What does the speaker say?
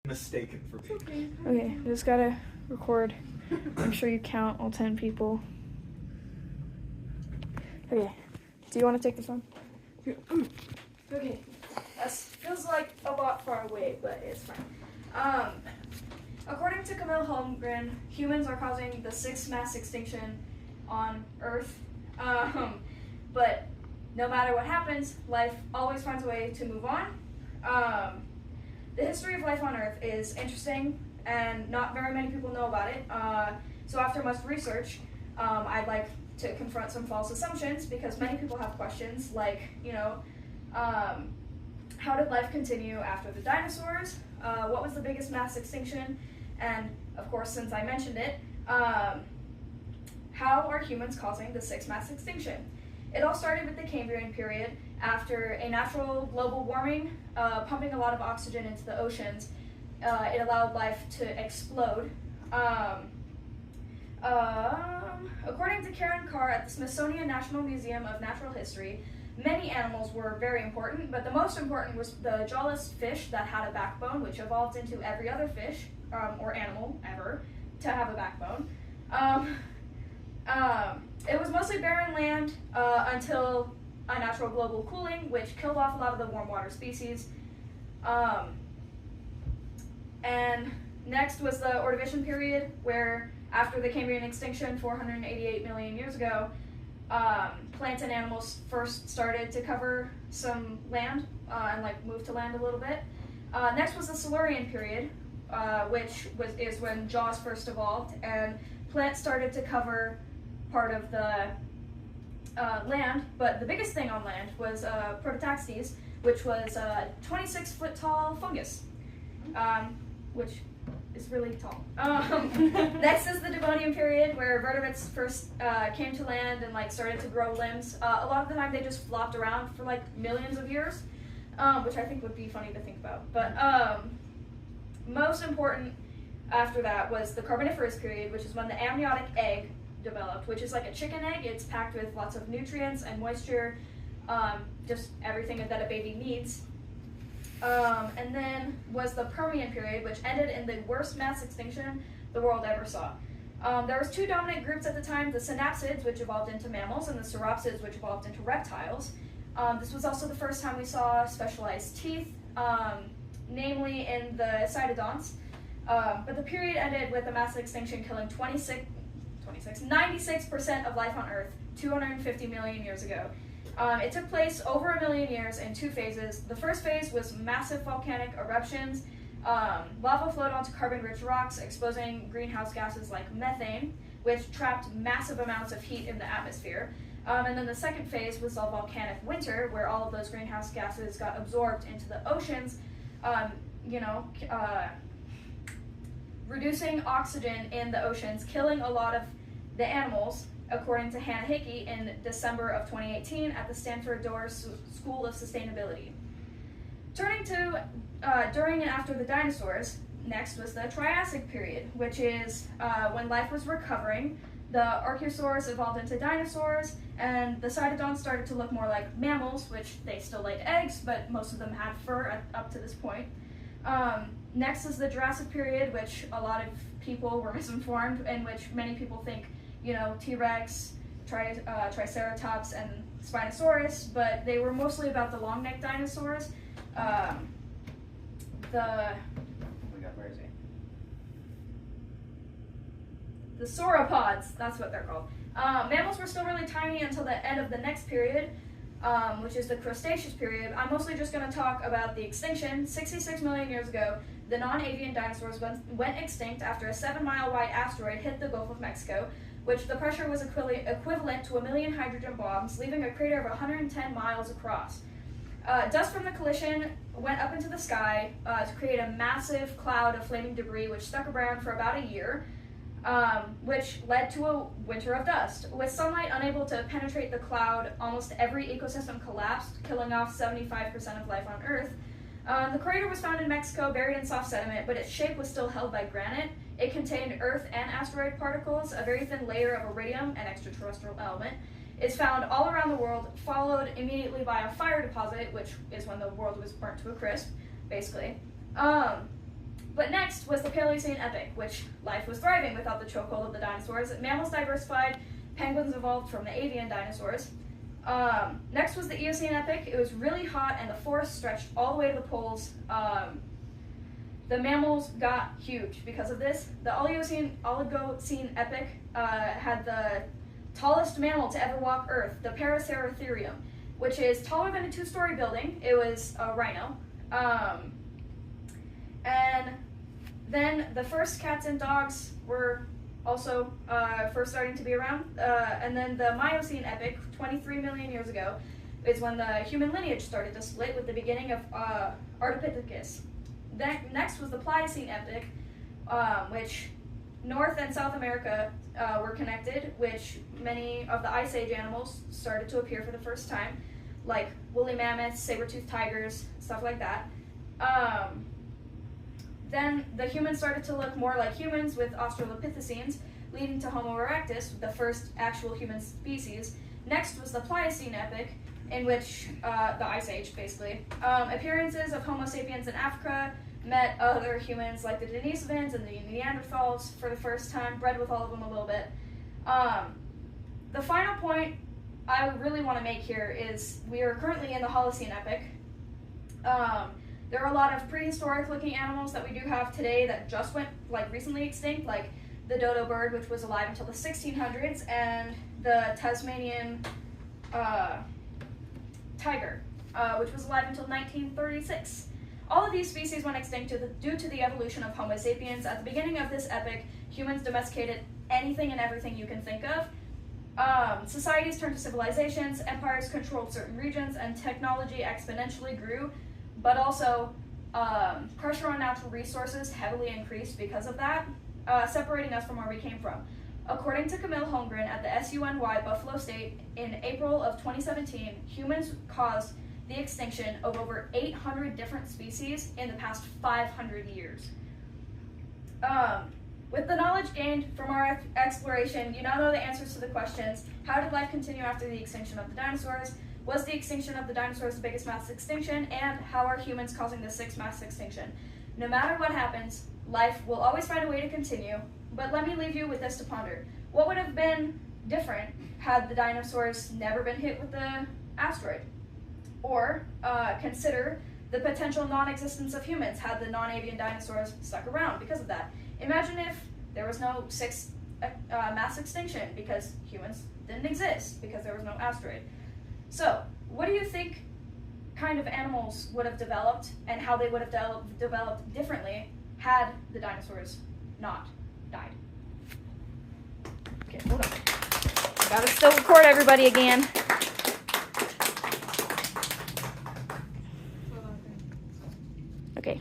mistaken for me. Okay, just gotta record. I'm sure you count all 10 people. Okay, do you want to take this one? Okay, that feels like a lot far away, but it's fine. According to Camille Holmgren, humans are causing the 6th mass extinction on Earth. But no matter what happens, life always finds a way to move on. The history of life on Earth is interesting, and not very many people know about it. So after much research, I'd like to confront some false assumptions, because many people have questions like, how did life continue after the dinosaurs? What was the biggest mass extinction? And of course, since I mentioned it, how are humans causing the 6th mass extinction? It all started with the Cambrian period, after a natural global warming, pumping a lot of oxygen into the oceans. It allowed life to explode. According to Karen Carr at the Smithsonian National Museum of Natural History, many animals were very important, but the most important was the jawless fish that had a backbone, which evolved into every other fish or animal ever to have a backbone. It was mostly barren land until a natural global cooling, which killed off a lot of the warm water species. And next was the Ordovician period, where after the Cambrian extinction 488 million years ago, plants and animals first started to cover some land and move to land a little bit. Next was the Silurian period, which is when jaws first evolved, and plants started to cover part of the land, but the biggest thing on land was Prototaxtes, which was a 26-foot tall fungus, which is really tall. Next is the Devonian period, where vertebrates first came to land and started to grow limbs. A lot of the time they just flopped around for millions of years, which I think would be funny to think about. But most important after that was the Carboniferous period, which is when the amniotic egg developed, which is like a chicken egg. It's packed with lots of nutrients and moisture, just everything that a baby needs. And then was the Permian period, which ended in the worst mass extinction the world ever saw. There was 2 dominant groups at the time, the synapsids, which evolved into mammals, and the sauropsids, which evolved into reptiles. This was also the first time we saw specialized teeth, namely in the cynodonts. But the period ended with a mass extinction killing 96% of life on Earth 250 million years ago. It took place over 1 million years in 2 phases. The first phase was massive volcanic eruptions. Lava flowed onto carbon-rich rocks, exposing greenhouse gases like methane, which trapped massive amounts of heat in the atmosphere. And then the second phase was a volcanic winter, where all of those greenhouse gases got absorbed into the oceans, reducing oxygen in the oceans, killing a lot of the animals, according to Hannah Hickey in December of 2018 at the Stanford Doerr School of Sustainability. Turning to during and after the dinosaurs, next was the Triassic period, which is when life was recovering. The Archosaurs evolved into dinosaurs, and the Cynodonts started to look more like mammals, which they still laid eggs, but most of them had fur up to this point. Next is the Jurassic period, which a lot of people were misinformed, in which many people think T-Rex, Triceratops, and Spinosaurus, but they were mostly about the long-necked dinosaurs. Where is he? The sauropods, that's what they're called. Mammals were still really tiny until the end of the next period, which is the Cretaceous period. I'm mostly just going to talk about the extinction. 66 million years ago, the non-avian dinosaurs went extinct after a 7-mile wide asteroid hit the Gulf of Mexico, which the pressure was equivalent to 1 million hydrogen bombs, leaving a crater of 110 miles across. Dust from the collision went up into the sky to create a massive cloud of flaming debris, which stuck around for about a year, which led to a winter of dust. With sunlight unable to penetrate the cloud, almost every ecosystem collapsed, killing off 75% of life on Earth. The crater was found in Mexico, buried in soft sediment, but its shape was still held by granite. It contained Earth and asteroid particles, a very thin layer of iridium, an extraterrestrial element. It's found all around the world, followed immediately by a fire deposit, which is when the world was burnt to a crisp, basically. But next was the Paleocene epoch, which life was thriving without the chokehold of the dinosaurs. Mammals diversified, penguins evolved from the avian dinosaurs. Next was the Eocene epoch. It was really hot and the forests stretched all the way to the poles. The mammals got huge because of this. The Oligocene epoch had the tallest mammal to ever walk Earth, the Paraceratherium, which is taller than a 2-story building. It was a rhino. And then the first cats and dogs were also first starting to be around. And then the Miocene epoch, 23 million years ago, is when the human lineage started to split with the beginning of Ardipithecus. Then next was the Pliocene epoch, which North and South America were connected, which many of the Ice Age animals started to appear for the first time, like woolly mammoths, saber-toothed tigers, stuff like that. Then the humans started to look more like humans with Australopithecines, leading to Homo erectus, the first actual human species. Next was the Pliocene epoch, in which, the Ice Age, basically. Appearances of Homo sapiens in Africa met other humans like the Denisovans and the Neanderthals for the first time, bred with all of them a little bit. The final point I really want to make here is we are currently in the Holocene epoch. There are a lot of prehistoric looking animals that we do have today that just went recently extinct, like the dodo bird, which was alive until the 1600s, and the Tasmanian tiger, which was alive until 1936. All of these species went extinct due to the evolution of Homo sapiens. At the beginning of this epoch, humans domesticated anything and everything you can think of. Societies turned to civilizations, empires controlled certain regions, and technology exponentially grew, but also pressure on natural resources heavily increased because of that, separating us from where we came from. According to Camille Holmgren at the SUNY Buffalo State, in April of 2017, humans caused the extinction of over 800 different species in the past 500 years. With the knowledge gained from our exploration, you now know the answers to the questions: how did life continue after the extinction of the dinosaurs? Was the extinction of the dinosaurs the biggest mass extinction? And how are humans causing the 6th mass extinction? No matter what happens, life will always find a way to continue, but let me leave you with this to ponder. What would have been different had the dinosaurs never been hit with the asteroid? Or consider the potential non-existence of humans had the non-avian dinosaurs stuck around because of that. Imagine if there was no 6th mass extinction because humans didn't exist, because there was no asteroid. So, what do you think kind of animals would have developed and how they would have developed differently had the dinosaurs not died? Okay, hold on. Gotta still record everybody again. Okay.